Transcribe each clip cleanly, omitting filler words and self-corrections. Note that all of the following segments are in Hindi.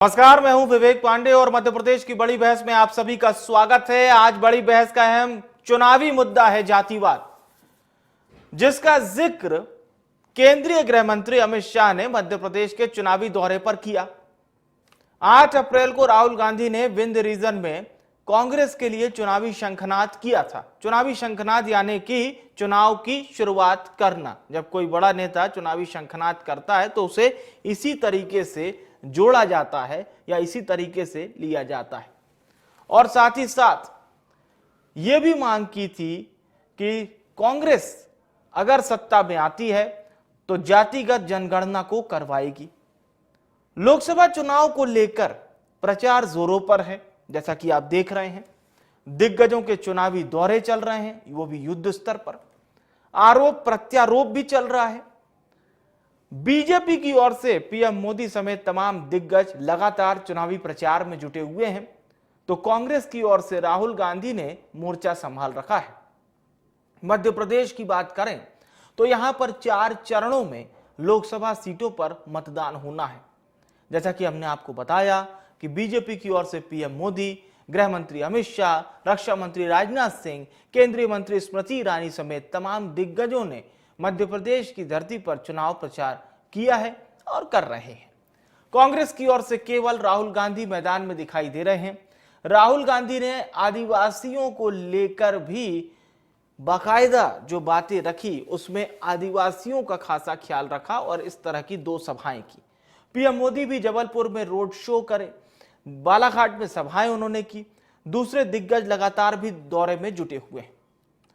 नमस्कार, मैं हूं विवेक पांडे और मध्य प्रदेश की बड़ी बहस में आप सभी का स्वागत है। आज बड़ी बहस का अहम चुनावी मुद्दा है जातिवाद, जिसका जिक्र केंद्रीय गृह मंत्री अमित शाह ने मध्य प्रदेश के चुनावी दौरे पर किया। 8 अप्रैल को राहुल गांधी ने विंध्य रीजन में कांग्रेस के लिए चुनावी शंखनाद किया था। चुनावी शंखनाद यानी कि चुनाव की शुरुआत करना। जब कोई बड़ा नेता चुनावी शंखनाद करता है तो उसे इसी तरीके से जोड़ा जाता है या इसी तरीके से लिया जाता है। और साथ ही साथ यह भी मांग की थी कि कांग्रेस अगर सत्ता में आती है तो जातिगत जनगणना को करवाएगी। लोकसभा चुनाव को लेकर प्रचार जोरों पर है, जैसा कि आप देख रहे हैं। दिग्गजों के चुनावी दौरे चल रहे हैं, वो भी युद्ध स्तर पर। आरोप प्रत्यारोप भी चल रहा है। बीजेपी की ओर से पीएम मोदी समेत तमाम दिग्गज लगातार चुनावी प्रचार में जुटे हुए हैं, तो कांग्रेस की ओर से राहुल गांधी ने मोर्चा संभाल रखा है। मध्य प्रदेश की बात करें तो यहां पर 4 चरणों में लोकसभा सीटों पर मतदान होना है। जैसा कि हमने आपको बताया कि बीजेपी की ओर से पीएम मोदी, गृह मंत्री अमित शाह, रक्षा मंत्री राजनाथ सिंह, केंद्रीय मंत्री स्मृति ईरानी समेत तमाम दिग्गजों ने मध्य प्रदेश की धरती पर चुनाव प्रचार किया है और कर रहे हैं। कांग्रेस की ओर से केवल राहुल गांधी मैदान में दिखाई दे रहे हैं। राहुल गांधी ने आदिवासियों को लेकर भी बाकायदा जो बातें रखी, उसमें आदिवासियों का खासा ख्याल रखा और इस तरह की 2 सभाएं की। पीएम मोदी भी जबलपुर में रोड शो करे, बालाघाट में सभाएं उन्होंने की। दूसरे दिग्गज लगातार भी दौरे में जुटे हुए हैं।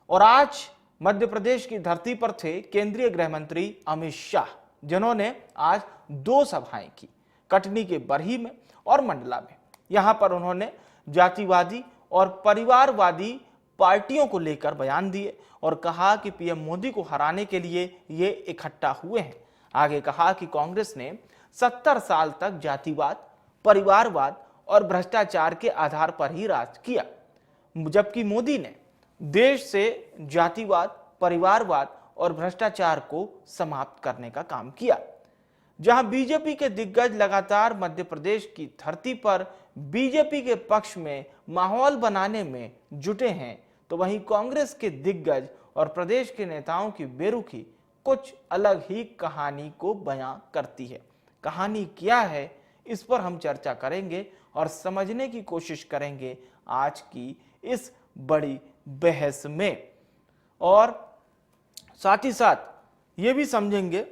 और आज मध्य प्रदेश की धरती पर थे केंद्रीय गृह मंत्री अमित शाह, जिन्होंने आज 2 सभाएं की, कटनी के बरही में और मंडला में। यहां पर उन्होंने जातिवादी और परिवारवादी पार्टियों को लेकर बयान दिए और कहा कि पीएम मोदी को हराने के लिए ये इकट्ठा हुए हैं। आगे कहा कि कांग्रेस ने 70 साल तक जातिवाद, परिवारवाद और भ्रष्टाचार के आधार पर ही राज किया, जबकि मोदी ने देश से जातिवाद, परिवारवाद और भ्रष्टाचार को समाप्त करने का काम किया। जहां बीजेपी के दिग्गज लगातार मध्य प्रदेश की धरती पर बीजेपी के पक्ष में माहौल बनाने में जुटे हैं, तो वहीं कांग्रेस के दिग्गज और प्रदेश के नेताओं की बेरुखी कुछ अलग ही कहानी को बयां करती है। कहानी क्या है, इस पर हम चर्चा करेंगे और समझने की कोशिश करेंगे आज की इस बड़ी बहस में। और साथ ही साथ ये भी समझेंगे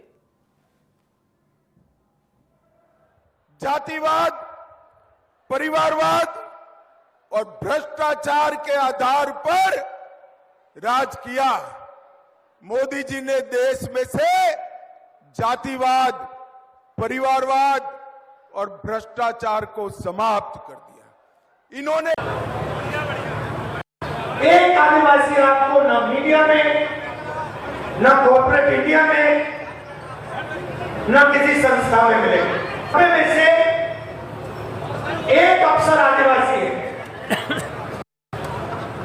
जातिवाद, परिवारवाद और भ्रष्टाचार के आधार पर राज किया। मोदी जी ने देश में से जातिवाद, परिवारवाद और भ्रष्टाचार को समाप्त कर दिया। इन्होंने एक आदिवासी आपको न मीडिया में, न कॉर्पोरेट इंडिया में, न किसी संस्था में मिलेगा। में से एक अफसर आदिवासी है।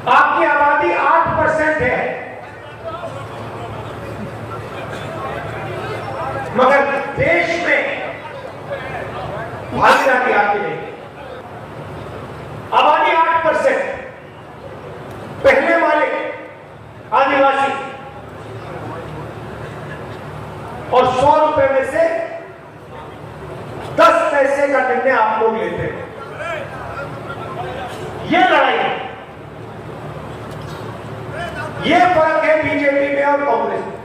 आपकी आबादी 8% है, मगर देश में भागीदारी आपकी नहीं। आबादी 8%, पहले वाले आदिवासी, और 100 रुपए में से 10 पैसे का निर्णय आप लोग लेते हैं। ये लड़ाई है, ये फर्क है बीजेपी में और कांग्रेस में।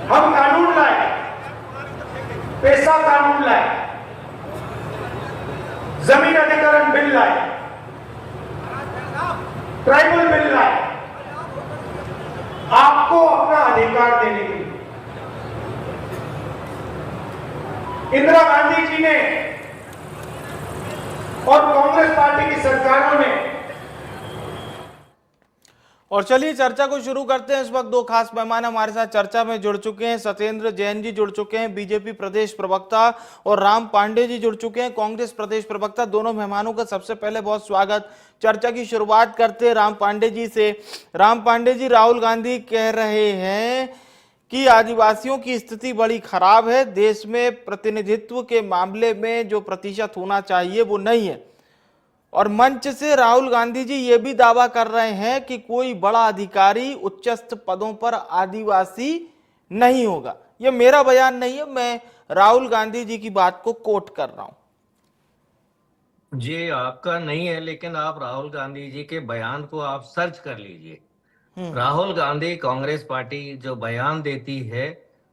हम कानून लाए, पैसा कानून लाए, जमीन अधिग्रहण बिल लाए, ट्राइबल बिल लाए, आपको अपना अधिकार देने के लिए। इंदिरा गांधी जी ने और कांग्रेस पार्टी की सरकारों ने। और चलिए चर्चा को शुरू करते हैं। इस वक्त 2 खास मेहमान हमारे साथ चर्चा में जुड़ चुके हैं। सत्येंद्र जैन जी जुड़ चुके हैं, बीजेपी प्रदेश प्रवक्ता, और राम पांडे जी जुड़ चुके हैं, कांग्रेस प्रदेश प्रवक्ता। दोनों मेहमानों का सबसे पहले बहुत स्वागत। चर्चा की शुरुआत करते हैं राम पांडे जी से। राम पांडे जी, राहुल गांधी कह रहे हैं कि आदिवासियों की स्थिति बड़ी खराब है, देश में प्रतिनिधित्व के मामले में जो प्रतिशत होना चाहिए वो नहीं है। और मंच से राहुल गांधी जी ये भी दावा कर रहे हैं कि कोई बड़ा अधिकारी उच्चस्थ पदों पर आदिवासी नहीं होगा। ये मेरा बयान नहीं है, मैं राहुल गांधी जी की बात को कोट कर रहा हूं। ये आपका नहीं है, लेकिन आप राहुल गांधी जी के बयान को आप सर्च कर लीजिए। राहुल गांधी कांग्रेस पार्टी जो बयान देती है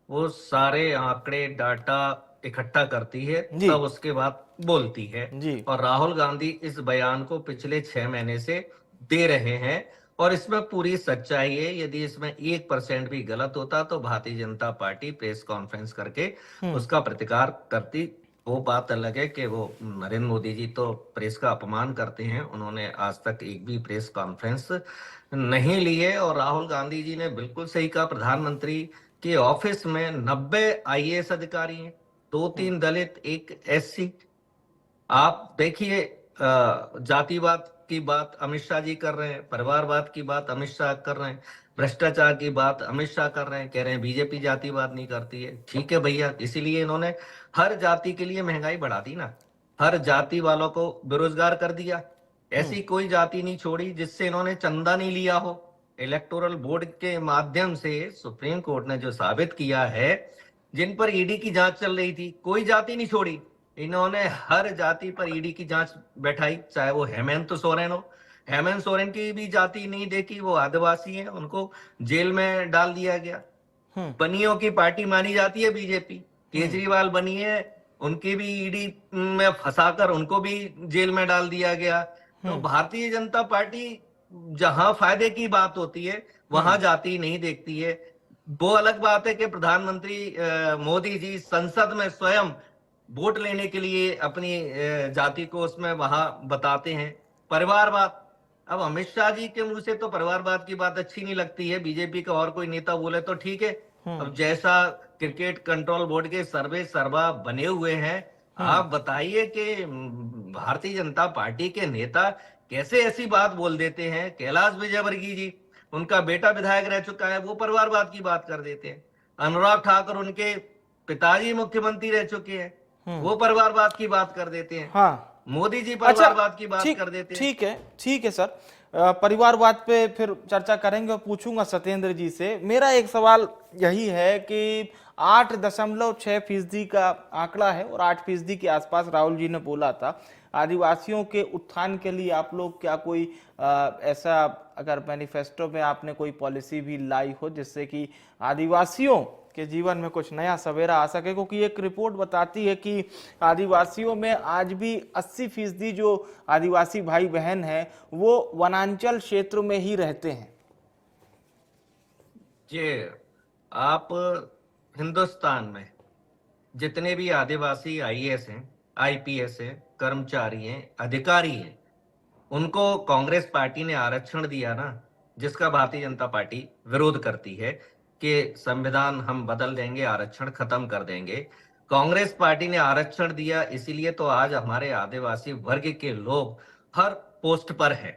वो सारे आंकड़े डाटा इकट्ठा करती है, जी। तब उसके बाद बोलती है। जी। और राहुल गांधी इस बयान को पिछले 6 महीने से दे रहे हैं और इसमें पूरी सच्चाई है। यदि इसमें 1% भी गलत होता तो Bharatiya Janata party press conference करके उसका प्रतिकार करती। वो बात अलग है कि वो नरेंद्र मोदी जी तो प्रेस का अपमान करते हैं, उन्होंने आज तक एक भी प्रेस कॉन्फ्रेंस नहीं ली है। और राहुल गांधी जी ने बिल्कुल सही कहा, प्रधानमंत्री के ऑफिस में 90 आईएएस अधिकारी हैं, 2-3 दलित, 1 एससी। आप देखिए, जातिवाद की बात अमित शाह जी कर रहे हैं, परिवारवाद की बात अमित शाह कर रहे हैं, भ्रष्टाचार की बात अमित शाह कर रहे हैं, कह रहे हैं बीजेपी जातिवाद नहीं करती है। ठीक है भैया, इसीलिए इन्होंने हर जाति के लिए महंगाई बढ़ा दी ना, हर जाति वालों को बेरोजगार कर दिया। ऐसी कोई जाति नहीं छोड़ी जिससे इन्होंने चंदा नहीं लिया हो। इलेक्टोरल बोर्ड के माध्यम से सुप्रीम कोर्ट ने जो साबित किया है, जिन पर ईडी की जांच चल रही थी, कोई जाति नहीं छोड़ी। इन्होंने हर जाति पर ईडी की जांच बैठाई, चाहे वो हेमंत सोरेन हो। हेमंत सोरेन की भी जाति नहीं देखी, वो आदिवासी हैं, उनको जेल में डाल दिया गया। बनियों की पार्टी मानी जाती है बीजेपी, केजरीवाल बनी है, उनकी भी ईडी में फंसाकर उनको भी जेल में डाल दिया गया। तो भारतीय जनता पार्टी जहां फायदे की बात होती है वहां जाति नहीं देखती है। वो अलग बात है कि प्रधानमंत्री मोदी जी संसद में स्वयं वोट लेने के लिए अपनी जाति को उसमें वहां बताते हैं। परिवारवाद, अब अमित शाह जी के मुंह से तो परिवारवाद की बात अच्छी नहीं लगती है, बीजेपी का और कोई नेता बोले तो ठीक है। अब जैसा क्रिकेट कंट्रोल बोर्ड के सर्वे सर्वा बने हुए हैं, आप बताइए कि भारतीय जनता पार्टी के नेता कैसे ऐसी बात बोल देते हैं। कैलाश विजयवर्गीय जी, उनका बेटा विधायक रह चुका है, वो परिवारवाद की बात कर देते हैं। अनुराग ठाकुर, उनके पिताजी मुख्यमंत्री रह चुके हैं, वो परिवारवाद की बात कर देते हैं। हाँ, मोदी जी परिवारवाद की बात कर देते हैं। ठीक है सर, परिवारवाद पे फिर चर्चा करेंगे और पूछूंगा सत्येंद्र जी से। मेरा एक सवाल यही है कि 8.6% का आंकड़ा है और 8% के आसपास राहुल जी ने बोला था। आदिवासियों के उत्थान के लिए आप लोग क्या कोई ऐसा, अगर मैनिफेस्टो में आपने कोई पॉलिसी भी लाई हो जिससे कि आदिवासियों के जीवन में कुछ नया सवेरा आ सके? क्योंकि एक रिपोर्ट बताती है कि आदिवासियों में आज भी 80% जो आदिवासी भाई बहन हैं वो वनांचल क्षेत्र में ही रहते हैं। ये आप हिंदुस्तान में जितने भी आदिवासी आईएएस हैं, आईपीएस हैं, कर्मचारी हैं, अधिकारी हैं, उनको कांग्रेस पार्टी ने आरक्षण दिया ना, जिसका भारतीय जनता पार्टी विरोध करती है कि संविधान हम बदल देंगे, आरक्षण खत्म कर देंगे। कांग्रेस पार्टी ने आरक्षण दिया, इसीलिए तो आज हमारे आदिवासी वर्ग के लोग हर पोस्ट पर है।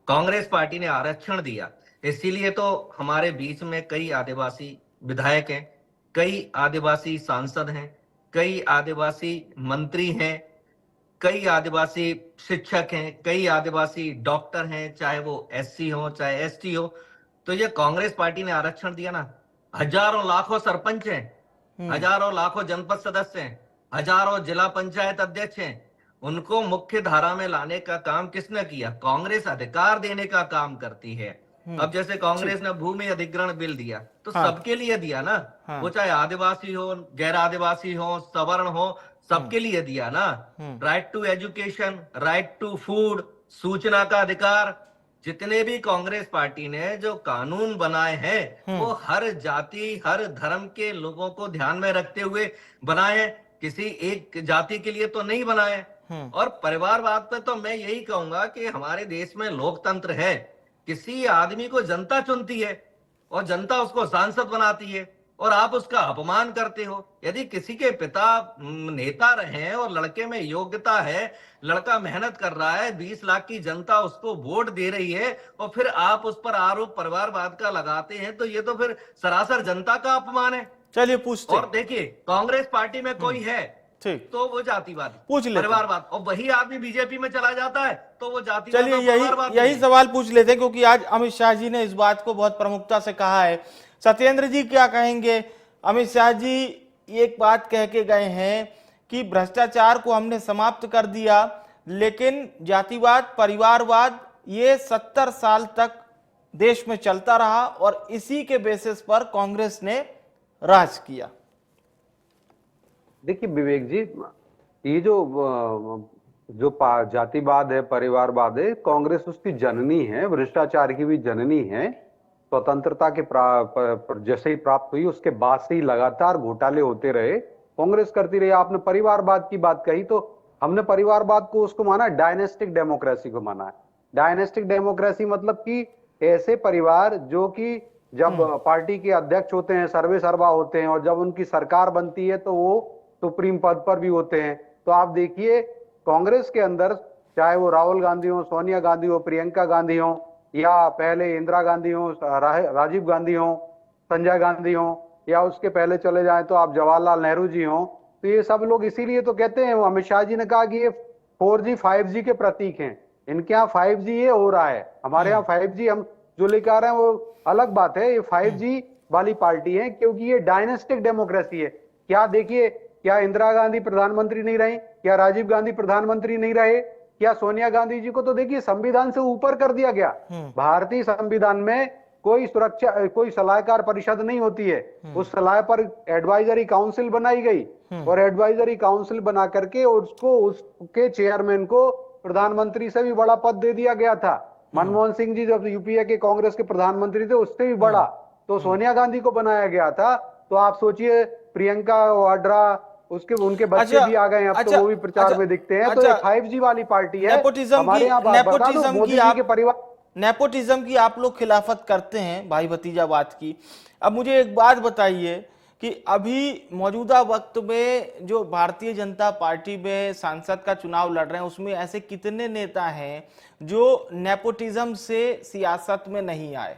कांग्रेस पार्टी ने आरक्षण दिया, इसीलिए तो हमारे बीच में कई आदिवासी विधायक हैं, कई आदिवासी सांसद हैं, कई आदिवासी मंत्री हैं, कई आदिवासी शिक्षक हैं, कई आदिवासी डॉक्टर हैं, चाहे वो एससी हो चाहे एसटी हो। तो ये कांग्रेस पार्टी ने आरक्षण दिया ना। हजारों लाखों सरपंच हैं, हजारों लाखों जनपद सदस्य हैं, हजारों जिला पंचायत अध्यक्ष हैं, उनको मुख्य धारा में लाने का काम किसने किया? कांग्रेस अधिकार देने का काम करती है। अब जैसे कांग्रेस ने भूमि अधिग्रहण बिल दिया तो सबके लिए दिया ना, वो चाहे आदिवासी हो, गैर आदिवासी हो, सवर्ण हो, सबके लिए दिया ना। Right to education, right to food, सूचना का अधिकार, जितने भी कांग्रेस पार्टी ने जो कानून बनाए हैं वो हर जाति हर धर्म के लोगों को ध्यान में रखते हुए बनाए हैं, किसी एक जाति के लिए तो नहीं बनाए। और परिवारवाद पे तो मैं यही कहूंगा कि हमारे देश में लोकतंत्र है, किसी आदमी को जनता चुनती है और जनता उसको सांसद बनाती है। और आप उसका अपमान करते हो। यदि किसी के पिता नेता रहे हैं और लड़के में योग्यता है, लड़का मेहनत कर रहा है, 20 लाख की जनता उसको वोट दे रही है, और फिर आप उस पर आरोप परिवारवाद का लगाते हैं, तो ये तो फिर सरासर जनता का अपमान है। चलिए पूछते और देखिए, कांग्रेस पार्टी में कोई है ठीक तो वो जातिवाद, पूछ लेते हैं। परिवारवाद, और वही आदमी बीजेपी में चला जाता है तो वो जातिवाद चलिए और परिवारवाद यही नहीं है। सवाल पूछ लेते हैं, क्योंकि आज अमित शाह जी ने इस बात को बहुत प्रमुखता से कहा है। सत्येंद्र जी क्या कहेंगे? अमित शाह जी एक बात कह के गए हैं कि भ्रष्टाचार को हमने समाप्त कर दिया, लेकिन जातिवाद परिवारवाद ये 70 साल तक देश में चलता रहा और इसी के बेसिस पर कांग्रेस ने राज किया। देखिए विवेक जी, ये जो जातिवाद है, परिवारवाद है, कांग्रेस उसकी जननी है, भ्रष्टाचार की भी जननी है। स्वतंत्रता के जैसे ही प्राप्त हुई उसके बाद से ही लगातार घोटाले होते रहे, कांग्रेस करती रही। आपने परिवारवाद की बात कही तो हमने परिवारवाद को उसको माना, डायनेस्टिक डेमोक्रेसी को माना है। डायनेस्टिक डेमोक्रेसी मतलब कि ऐसे परिवार जो कि जब पार्टी के अध्यक्ष होते हैं, सर्वे सर्वा होते हैं, और जब उनकी सरकार बनती है तो वो सुप्रीम पद पर भी होते हैं। तो आप देखिए कांग्रेस के अंदर चाहे वो राहुल गांधी हो, सोनिया गांधी हो, प्रियंका गांधी हो, या पहले इंदिरा गांधी हो, राजीव गांधी हो, संजय गांधी हो, या उसके पहले चले जाएं तो आप जवाहरलाल नेहरू जी हो, तो ये सब लोग इसीलिए तो कहते हैं, अमित शाह जी ने कहा कि ये 4G 5G के प्रतीक हैं। इनके यहाँ 5G ये हो रहा है, हमारे यहाँ 5G हम जो लेकर आ रहे हैं वो अलग बात है। ये 5G वाली पार्टी है क्योंकि ये डायनेस्टिक डेमोक्रेसी है। क्या देखिए, क्या इंदिरा गांधी प्रधानमंत्री नहीं रही? क्या राजीव गांधी प्रधानमंत्री नहीं रहे? क्या सोनिया गांधी जी को तो देखिए संविधान से ऊपर कर दिया गया। भारतीय संविधान में कोई सुरक्षा, कोई सलाहकार परिषद नहीं होती है, उस सलाह पर एडवाइजरी काउंसिल बनाई गई, और एडवाइजरी काउंसिल बना करके उसको, उसके चेयरमैन को प्रधानमंत्री से भी बड़ा पद दे दिया गया था। मनमोहन सिंह जी जब यूपीए के कांग्रेस के प्रधानमंत्री थे उससे भी बड़ा तो सोनिया गांधी को बनाया गया था। तो आप सोचिए, प्रियंका वाड्रा, उसके उनके बच्चे भी आ गए, अब तो वो भी प्रचार में दिखते हैं। तो ये 5G वाली पार्टी है। हमारे यहाँ मोदी जी के परिवार, नेपोटिज्म की आप लोग खिलाफत करते हैं, भाई भतीजावाद की। अब मुझे एक बात बताइए कि अभी मौजूदा वक्त में जो भारतीय जनता पार्टी में सांसद का चुनाव लड़ रहे हैं, उसमें ऐसे कितने नेता हैं जो नेपोटिज्म से सियासत में नहीं आए?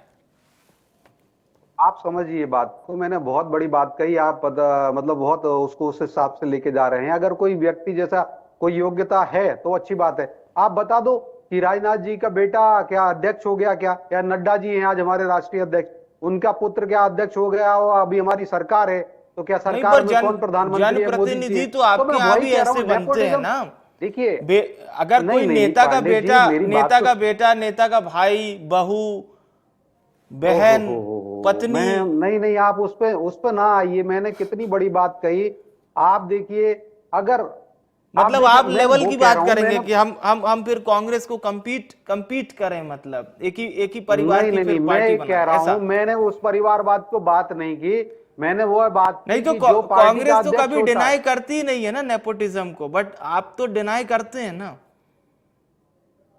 आप समझिए बात को, मैंने बहुत बड़ी बात कही, आप मतलब बहुत उसको उस हिसाब से लेके जा रहे हैं। अगर कोई व्यक्ति जैसा कोई योग्यता है तो अच्छी बात है। आप बता दो कि राजनाथ जी का बेटा क्या अध्यक्ष हो गया क्या? या नड्डा जी हैं आज हमारे राष्ट्रीय अध्यक्ष, उनका पुत्र क्या अध्यक्ष हो गया? और अभी हमारी सरकार है तो क्या सरकार में कौन प्रधानमंत्री है? जनप्रतिनिधि तो आपके यहाँ भी ऐसे बनते हैं ना। देखिए, अगर कोई नेता का बेटा, नेता का बेटा, नेता का भाई, बहू, बहन, पत्नी, नहीं, आप उस पे ना आइए। मैंने कितनी बड़ी बात कही। आप देखिए, अगर मतलब आप लेवल की बात करेंगे कि हम फिर कांग्रेस को कंपीट करें, मतलब एक ही परिवार की फिर पार्टी मैं कह रहा हूं, मैंने उस परिवारवाद को बात नहीं की, मैंने वो बात नहीं तो कांग्रेस तो कभी डिनाई करती नहीं है ना नेपोटिज्म को, बट आप तो डिनाई करते हैं ना।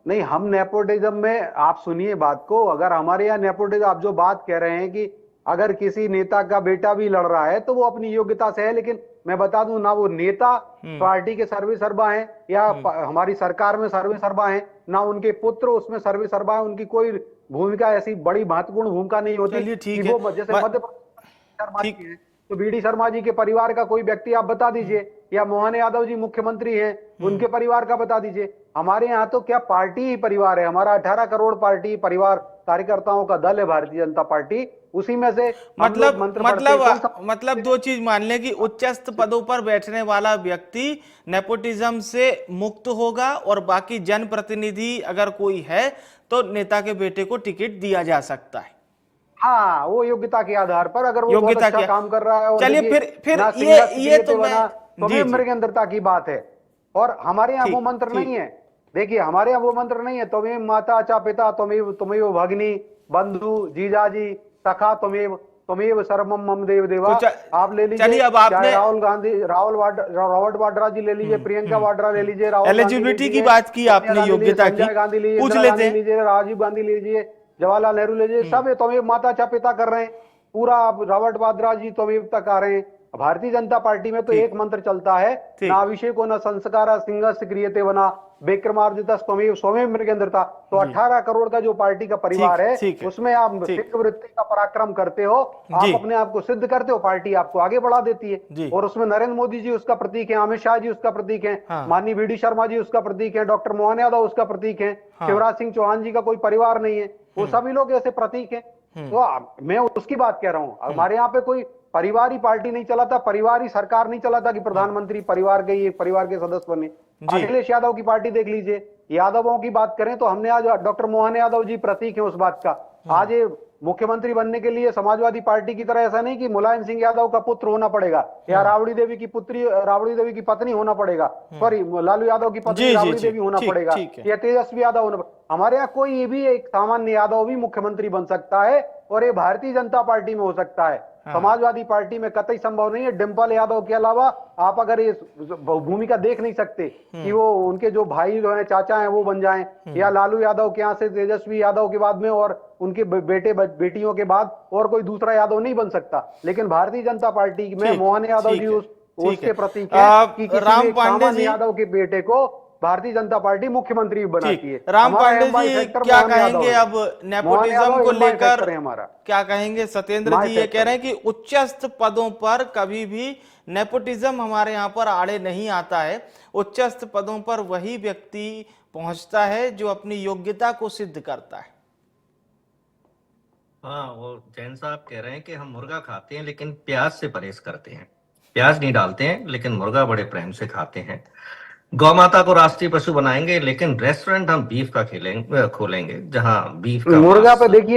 नहीं, हम नेपोटिज्म में, आप सुनिए बात को, अगर हमारे यहाँ नेपोटिज्म, आप जो बात कह रहे हैं कि अगर किसी नेता का बेटा भी लड़ रहा है तो वो अपनी योग्यता से है, लेकिन मैं बता दूं ना, वो नेता पार्टी के सर्वे सर्वा हैं या हमारी सरकार में सर्वे सर्वा हैं, ना उनके पुत्र उसमें सर्वे सर्वा हैं। उनकी कोई भूमिका ऐसी बड़ी महत्वपूर्ण भूमिका नहीं होती। वो जैसे मध्य शर्मा जी हैं तो BD शर्मा जी के परिवार का कोई व्यक्ति आप बता दीजिए, या मोहन यादव जी मुख्यमंत्री हैं उनके परिवार का बता दीजिए। हमारे यहाँ तो क्या पार्टी ही परिवार है, हमारा 18 करोड़ पार्टी परिवार कार्यकर्ताओं का दल है भारतीय जनता पार्टी, उसी में से मतलब दो चीज मान लें कि उच्चस्थ पदों पर बैठने वाला व्यक्ति नेपोटिज्म से मुक्त होगा, और बाकी जनप्रतिनिधि अगर कोई है तो नेता के बेटे को टिकट दिया जा सकता है। हाँ, वो योग्यता के आधार पर, अगर वो बहुत अच्छा काम कर रहा है। चलिए फिर ये तो मैं मृगेंद्रता की बात है, और हमारे यहाँ वो मंत्र नहीं है। देखिए, हमारे यहाँ वो मंत्र नहीं है, तुम्हें माता चा पिता तुम्हें भगिनी बंधु जीजाजी सखा तुम्हें सर्वम मम देव देवा। आप ले लीजिए, अब आपने राहुल गांधी, रॉबर्ट वाड्रा जी ले लीजिए, प्रियंका वाड्रा ले लीजिए, एलिजिबिलिटी की बात की आपने, योग्यता की, संजय गांधी लीजिए, पूछ लेते हैं, राजीव गांधी लीजिए, जवाहरलाल नेहरू लीजिए, सब तुम्हें माता चा पिता कर रहे हैं। पूरा आप रॉबर्ट वाड्रा जी त्वमेव तक आ रहे हैं। भारतीय जनता पार्टी में तो ठीक। एक मंत्र चलता है, ठीक। ना अभिषेको न संस्कार सिंहस्य क्रियते वना विक्रमार्जितः स्वमेव स्वमेव मृगेन्द्रता। तो 18 करोड़ का जो पार्टी का परिवार ठीक, है, ठीक है। उसमें आप ठीक। सिख वृत्ति का पराक्रम करते हो, जी। आप अपने आप को सिद्ध करते हो, पार्टी आपको आगे बढ़ा देती जी। है। और उसमें नरेंद्र मोदी जी उसका प्रतीक है, अमित शाह जी उसका प्रतीक है, हाँ। माननीय वी.डी. शर्मा जी उसका प्रतीक है, डॉक्टर मोहन यादव उसका प्रतीक है, हाँ। शिवराज सिंह चौहान जी का कोई परिवार नहीं है, वो सभी लोग ऐसे प्रतीक हैं। तो मैं उसकी बात कह रहा हूं, हमारे यहाँ पे कोई परिवार ही पार्टी नहीं चलाता, परिवार ही सरकार नहीं चलाता कि प्रधानमंत्री परिवार के ही एक परिवार के सदस्य बने। जी। अखिलेश यादव की पार्टी देख लीजिए, यादवों की बात करें तो हमने आज डॉक्टर मोहन यादव जी प्रतीक है उस बात का। आज ये मुख्यमंत्री बनने के लिए समाजवादी पार्टी की तरह ऐसा नहीं कि मुलायम सिंह यादव का पुत्र होना पड़ेगा या राबड़ी देवी की पत्नी होना पड़ेगा, सॉरी लालू यादव की जी, पत्नी जी, राबड़ी जी। देवी होना ठीक, पड़ेगा ठीक है। या तेजस्वी यादव होना। हमारे यहाँ कोई भी एक सामान्य यादव भी मुख्यमंत्री बन सकता है और ये भारतीय जनता पार्टी में हो सकता है। समाजवादी पार्टी में कतई संभव नहीं है। डिंपल यादव के अलावा आप अगर ये भूमिका देख नहीं सकते कि वो उनके जो भाई जो है चाचा हैं वो बन जाएं, या लालू यादव के यहाँ से तेजस्वी यादव के बाद में और उनके बेटे बेटियों के बाद और कोई दूसरा यादव नहीं बन सकता। लेकिन भारतीय जनता पार्टी में ठीक, मोहन यादव ठीक जी है, ठीक उसके है। प्रतीक है कि किसी राम एक पांडे सामान्य जी, यादव के बेटे को भारतीय जनता पार्टी मुख्यमंत्री बनाती है। ठीक। राम हमारा पांडे एमवाई जी सेक्टर क्या मोहन यादव कहेंगे है। अब मोहन नेपोटिज्म यादव को एमवाई लेकर? सेक्टर है हमारा। क्या कहेंगे सत्येंद्र माय जी? ये सेक्टर कह रहे हैं कि उच्चस्थ पदों पर कभी भी नेपोटिज्म हमारे यहाँ पर आड़े नहीं आता है। उच्चस्थ पदों पर वही व्यक्ति पहुंचता है जो अपनी योग्यता को सिद्ध करता है। हाँ, वो जैन साहब कह रहे हैं कि हम मुर्गा खाते हैं लेकिन प्याज से परहेज करते हैं। प्याज नहीं डालते हैं लेकिन मुर्गा बड़े प्रेम से खाते हैं। गौ माता को राष्ट्रीय पशु बनाएंगे लेकिन रेस्टोरेंट हम बीफ का खोलेंगे जहां बीफ का मुर्गा मांस पे देखिए